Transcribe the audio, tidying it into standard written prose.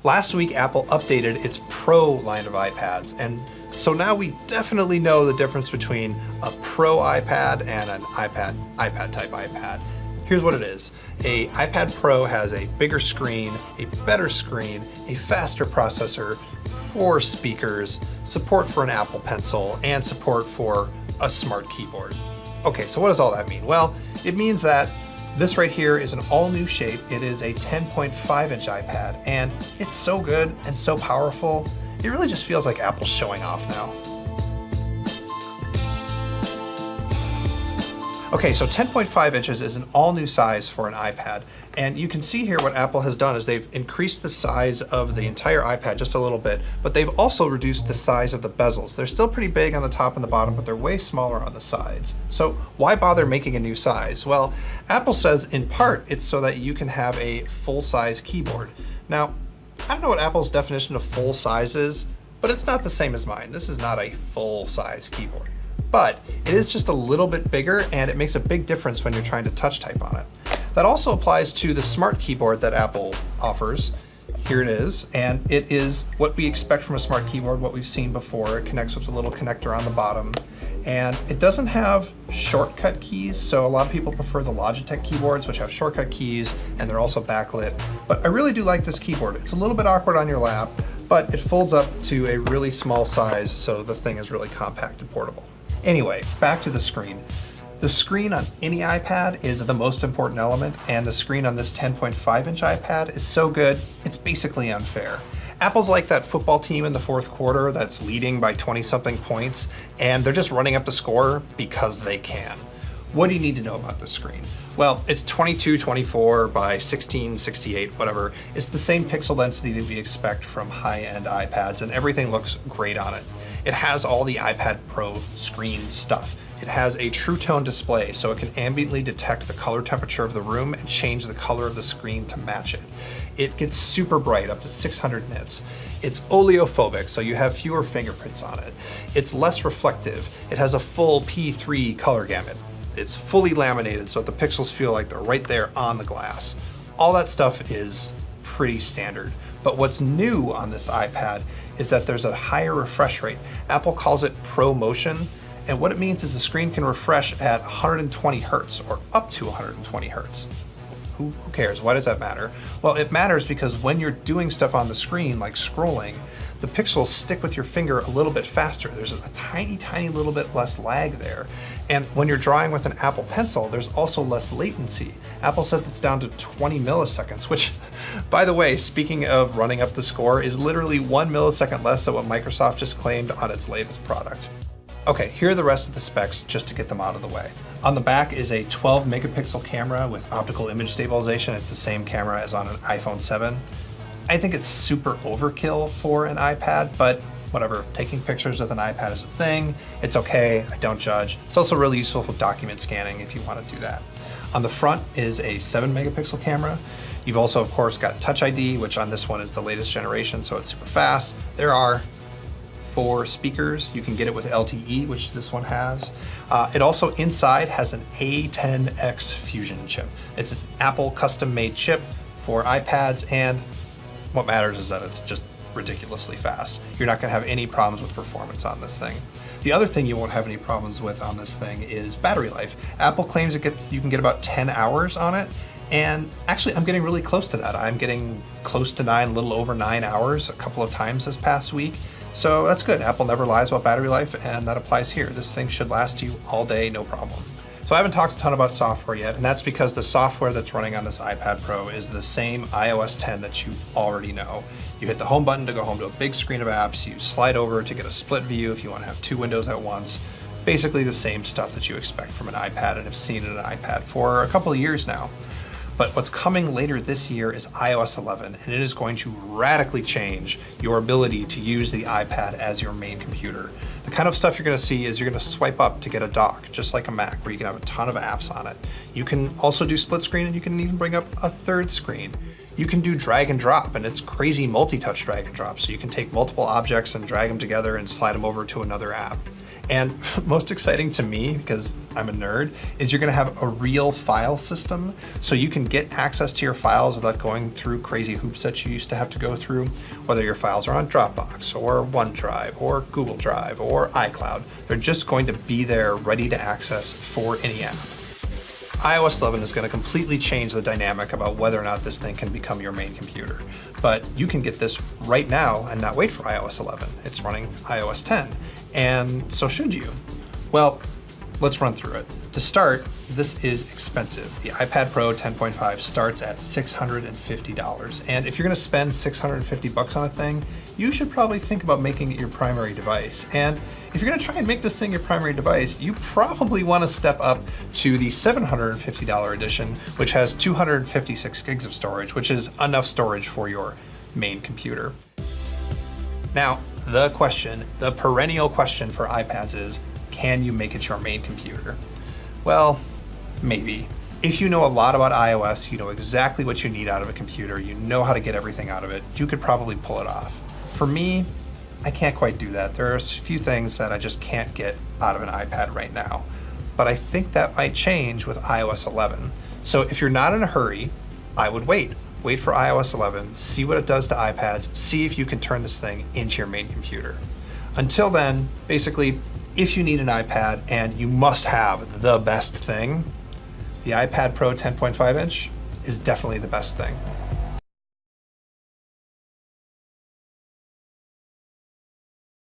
Last week, Apple updated its Pro line of iPads, and so now we definitely know the difference between a Pro iPad and an iPad type iPad. Here's what it is. A iPad Pro has a bigger screen, a better screen, a faster processor, 4 speakers, support for an Apple Pencil, and support for a smart keyboard. Okay, so what does all that mean? Well, it means that this right here is an all-new shape. It is a 10.5-inch iPad, and it's so good and so powerful, it really just feels like Apple's showing off now. Okay, so 10.5 inches is an all-new size for an iPad, and you can see here what Apple has done is they've increased the size of the entire iPad just a little bit, but they've also reduced the size of the bezels. They're still pretty big on the top and the bottom, but they're way smaller on the sides. So why bother making a new size? Well, Apple says in part it's so that you can have a full-size keyboard. Now, I don't know what Apple's definition of full size is, but it's not the same as mine. This is not a full-size keyboard. But it is just a little bit bigger, and it makes a big difference when you're trying to touch type on it. That also applies to the smart keyboard that Apple offers. Here it is, and it is what we expect from a smart keyboard, what we've seen before. It connects with a little connector on the bottom, and it doesn't have shortcut keys, so a lot of people prefer the Logitech keyboards, which have shortcut keys, and they're also backlit. But I really do like this keyboard. It's a little bit awkward on your lap, but it folds up to a really small size, so the thing is really compact and portable. Anyway, back to the screen. The screen on any iPad is the most important element, and the screen on this 10.5-inch iPad is so good, it's basically unfair. Apple's like that football team in the fourth quarter that's leading by 20-something points, and they're just running up the score because they can. What do you need to know about this screen? Well, it's 2224 by 1668, whatever. It's the same pixel density that we expect from high-end iPads, and everything looks great on it. It has all the iPad Pro screen stuff. It has a True Tone display, so it can ambiently detect the color temperature of the room and change the color of the screen to match it. It gets super bright, up to 600 nits. It's oleophobic, so you have fewer fingerprints on it. It's less reflective. It has a full P3 color gamut. It's fully laminated, so that the pixels feel like they're right there on the glass. All that stuff is pretty standard. But what's new on this iPad is that there's a higher refresh rate. Apple calls it ProMotion, and what it means is the screen can refresh at 120 hertz or up to 120 hertz. Who cares? Why does that matter? Well, it matters because when you're doing stuff on the screen, like scrolling, the pixels stick with your finger a little bit faster. There's a tiny, tiny little bit less lag there. And when you're drawing with an Apple Pencil, there's also less latency. Apple says it's down to 20 milliseconds, which, by the way, speaking of running up the score, is literally 1 millisecond less than what Microsoft just claimed on its latest product. Okay, here are the rest of the specs just to get them out of the way. On the back is a 12 megapixel camera with optical image stabilization. It's the same camera as on an iPhone 7. I think it's super overkill for an iPad, but whatever, taking pictures with an iPad is a thing. It's okay, I don't judge. It's also really useful for document scanning if you want to do that. On the front is a 7 megapixel camera. You've also, of course, got Touch ID, which on this one is the latest generation, so it's super fast. There are 4 speakers. You can get it with LTE, which this one has. It also inside has an A10X Fusion chip. It's an Apple custom-made chip for iPads, and what matters is that it's just ridiculously fast. You're not going to have any problems with performance on this thing. The other thing you won't have any problems with on this thing is battery life. Apple claims you can get about 10 hours on it, and actually I'm getting really close to that. I'm getting close to 9, a little over 9 hours a couple of times this past week. So that's good. Apple never lies about battery life, and that applies here. This thing should last you all day, no problem. So I haven't talked a ton about software yet, and that's because the software that's running on this iPad Pro is the same iOS 10 that you already know. You hit the home button to go home to a big screen of apps, you slide over to get a split view if you want to have 2 windows at once. Basically the same stuff that you expect from an iPad and have seen in an iPad for a couple of years now. But what's coming later this year is iOS 11, and it is going to radically change your ability to use the iPad as your main computer. The kind of stuff you're going to see is you're going to swipe up to get a dock, just like a Mac, where you can have a ton of apps on it. You can also do split screen, and you can even bring up a third screen. You can do drag and drop, and it's crazy multi-touch drag and drop, so you can take multiple objects and drag them together and slide them over to another app. And most exciting to me, because I'm a nerd, is you're gonna have a real file system, so you can get access to your files without going through crazy hoops that you used to have to go through, whether your files are on Dropbox or OneDrive or Google Drive or iCloud. They're just going to be there ready to access for any app. iOS 11 is going to completely change the dynamic about whether or not this thing can become your main computer. But you can get this right now and not wait for iOS 11. It's running iOS 10, and so should you. Well, let's run through it. To start, this is expensive. The iPad Pro 10.5 starts at $650, and if you're going to spend $650 on a thing, you should probably think about making it your primary device. And if you're going to try and make this thing your primary device, you probably want to step up to the $750 edition, which has 256 gigs of storage, which is enough storage for your main computer. Now, the perennial question for iPads is, can you make it your main computer? Well, maybe. If you know a lot about iOS, you know exactly what you need out of a computer, you know how to get everything out of it, you could probably pull it off. For me, I can't quite do that. There are a few things that I just can't get out of an iPad right now. But I think that might change with iOS 11. So if you're not in a hurry, I would wait. Wait for iOS 11, see what it does to iPads, see if you can turn this thing into your main computer. Until then, basically, if you need an iPad and you must have the best thing, the iPad Pro 10.5 inch is definitely the best thing.